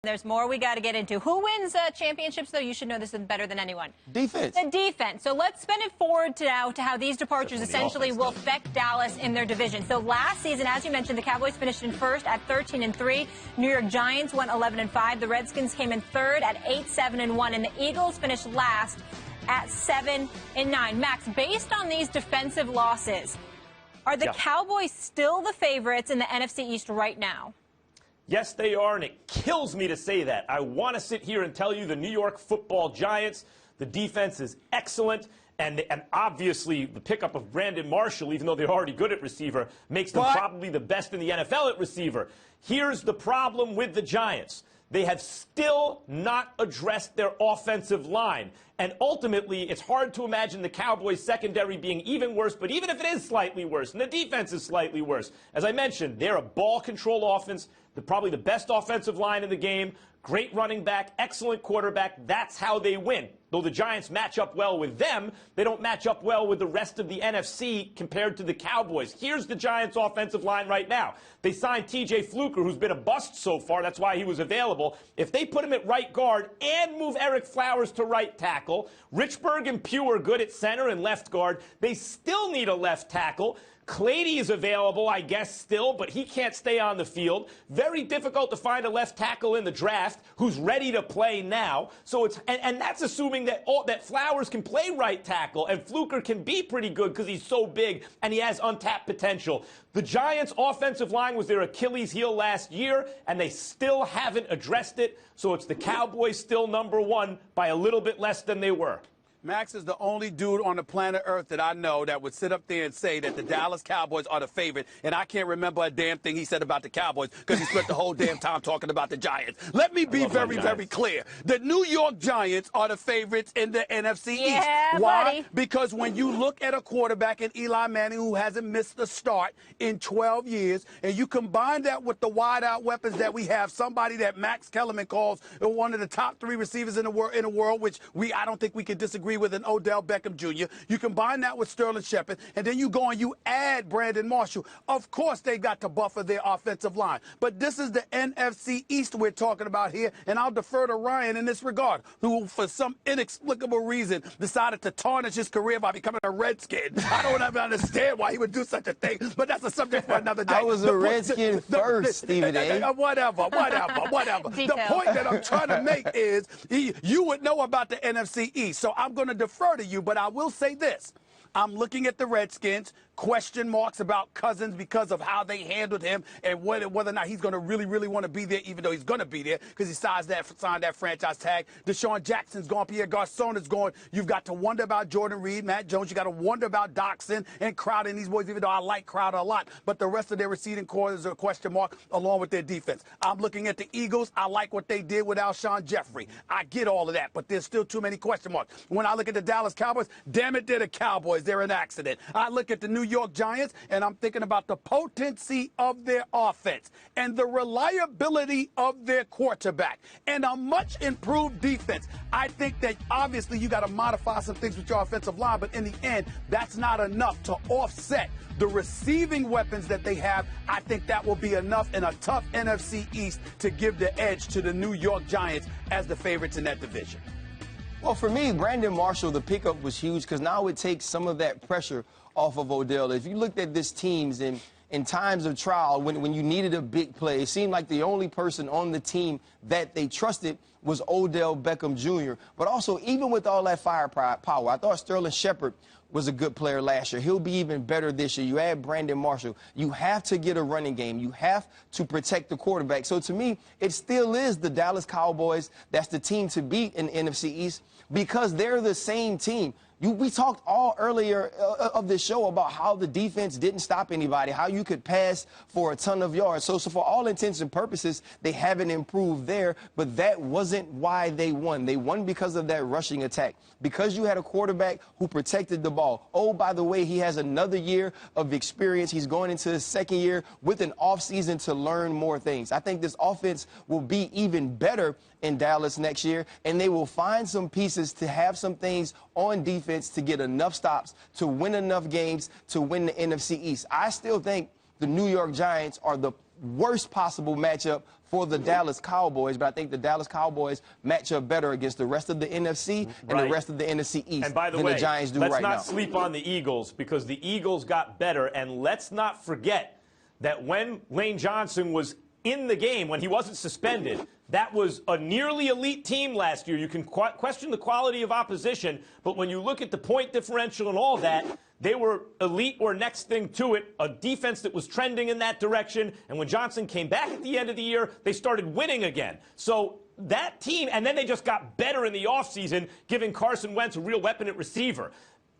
There's more we got to get into. Who wins championships, though? You should know this better than anyone. Defense. The defense. So let's spin it forward to now to how these departures essentially will affect Dallas in their division. So last season, as you mentioned, the Cowboys finished in first at 13-3. New York Giants went 11-5. The Redskins came in third at 8-7-1. And the Eagles finished last at 7-9. Max, based on these defensive losses, are the Cowboys still the favorites in the NFC East right now? Yes, they are, and it kills me to say that. I want to sit here and tell you the New York Football Giants, the defense is excellent, and obviously the pickup of Brandon Marshall, even though they're already good at receiver, makes them probably the best in the NFL at receiver. Here's the problem with the Giants. They have still not addressed their offensive line. And ultimately, it's hard to imagine the Cowboys' secondary being even worse, but even if it is slightly worse, and the defense is slightly worse, as I mentioned, they're a ball control offense, probably the best offensive line in the game, great running back, excellent quarterback. That's how they win. Though the Giants match up well with them, they don't match up well with the rest of the NFC compared to the Cowboys. Here's the Giants' offensive line right now. They signed T.J. Fluker, who's been a bust so far. That's why he was available. If they put him at right guard and move Eric Flowers to right tackle, Richburg and Pugh are good at center and left guard. They still need a left tackle. Clady is available, I guess, still, but he can't stay on the field. Very difficult to find a left tackle in the draft who's ready to play now. So it's and that's assuming that that Flowers can play right tackle and Fluker can be pretty good because he's so big and he has untapped potential. The Giants' offensive line was their Achilles heel last year, and they still haven't addressed it. So it's the Cowboys still #1 by a little bit less than they were. Max is the only dude on the planet Earth that I know that would sit up there and say that the Dallas Cowboys are the favorite, and I can't remember a damn thing he said about the Cowboys because he spent the whole damn time talking about the Giants. Let me be very, very clear. The New York Giants are the favorites in the NFC East. Why? Buddy. Because when you look at a quarterback in Eli Manning who hasn't missed a start in 12 years, and you combine that with the wide-out weapons that we have, somebody that Max Kellerman calls one of the top 3 receivers in the world, which I don't think we can disagree with an Odell Beckham Jr. You combine that with Sterling Shepard, and then you go and you add Brandon Marshall. Of course, they got to buffer their offensive line. But this is the NFC East we're talking about here, and I'll defer to Ryan in this regard, who, for some inexplicable reason, decided to tarnish his career by becoming a Redskin. I don't ever understand why he would do such a thing, but that's a subject for another day. I was a Redskin first, Stephen A. Whatever. The point that I'm trying to make is you would know about the NFC East, so I'm going to defer to you, but I will say this. I'm looking at the Redskins, question marks about Cousins because of how they handled him and whether or not he's going to really want to be there, even though he's going to be there because he signed that franchise tag. Deshaun Jackson's gone. Pierre Garçon is gone. You've got to wonder about Jordan Reed, Matt Jones. You got to wonder about Doxson and Crowder and these boys, even though I like Crowder a lot. But the rest of their receiving core is a question mark along with their defense. I'm looking at the Eagles. I like what they did with Alshon Jeffrey. I get all of that, but there's still too many question marks. When I look at the Dallas Cowboys, damn it, they're the Cowboys. They're an accident. I look at the New York Giants, and I'm thinking about the potency of their offense and the reliability of their quarterback and a much improved defense. I think that obviously you got to modify some things with your offensive line, but in the end, that's not enough to offset the receiving weapons that they have. I think that will be enough in a tough NFC East to give the edge to the New York Giants as the favorites in that division. Well, for me, Brandon Marshall, the pickup was huge because now it takes some of that pressure off of Odell. If you looked at this team's in times of trial, when you needed a big play, it seemed like the only person on the team that they trusted was Odell Beckham Jr. But also, even with all that firepower, I thought Sterling Shepard was a good player last year. He'll be even better this year. You add Brandon Marshall. You have to get a running game. You have to protect the quarterback. So to me, it still is the Dallas Cowboys that's the team to beat in the NFC East because they're the same team. We talked all earlier of this show about how the defense didn't stop anybody, how you could pass for a ton of yards. So for all intents and purposes, they haven't improved there, but that wasn't why they won. They won because of that rushing attack, because you had a quarterback who protected the ball. Oh, by the way, he has another year of experience. He's going into his second year with an offseason to learn more things. I think this offense will be even better in Dallas next year, and they will find some pieces to have some things on defense to get enough stops, to win enough games, to win the NFC East. I still think the New York Giants are the worst possible matchup for the Dallas Cowboys, but I think the Dallas Cowboys match up better against the rest of the NFC and the rest of the NFC East and by the than way, the Giants do right now. let's not sleep on the Eagles, because the Eagles got better, and let's not forget that when Lane Johnson was in the game, when he wasn't suspended, that was a nearly elite team last year. You can question the quality of opposition, but when you look at the point differential and all that, they were elite or next thing to it, a defense that was trending in that direction. And when Johnson came back at the end of the year, they started winning again. So that team, and then they just got better in the offseason, giving Carson Wentz a real weapon at receiver.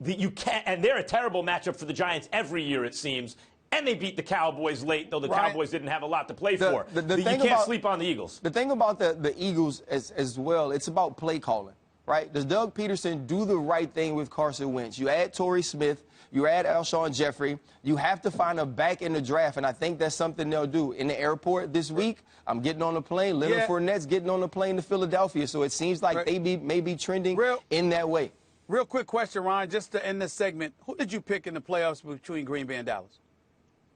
And they're a terrible matchup for the Giants every year, it seems. And they beat the Cowboys late, though the Cowboys didn't have a lot to play for. You can't sleep on the Eagles. The thing about the Eagles as well, it's about play calling, right? Does Doug Peterson do the right thing with Carson Wentz? You add Torrey Smith, you add Alshon Jeffrey. You have to find a back in the draft, and I think that's something they'll do. In the airport this week, I'm getting on the plane. Leonard Fournette's getting on the plane to Philadelphia, so it seems like they may be trending in that way. Real quick question, Ryan, just to end this segment. Who did you pick in the playoffs between Green Bay and Dallas?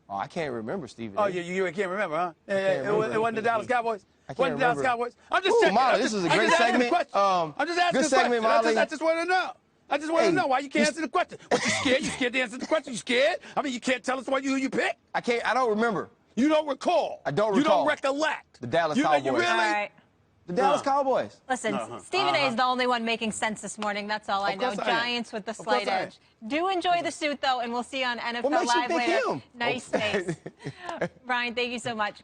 Oh, I can't remember, Stephen. Oh, you can't remember, huh? It wasn't the Dallas Cowboys? I can't remember. Dallas Cowboys? I'm just checking. Molly, this is a great segment. I'm just asking good segment, Molly. I just want to know. I just want to know why you can't answer the question. What, you scared? You scared to answer the question? You scared? I mean, you can't tell us who you picked? I don't remember. You don't recall? I don't recall. You don't recollect? The Dallas Cowboys. You really? All right. The Dallas Cowboys. Listen, Stephen A is the only one making sense this morning. That's all I know. Giants with the slight edge. Do enjoy the suit, though, and we'll see you on NFL Live later. Nice face. Brian, thank you so much.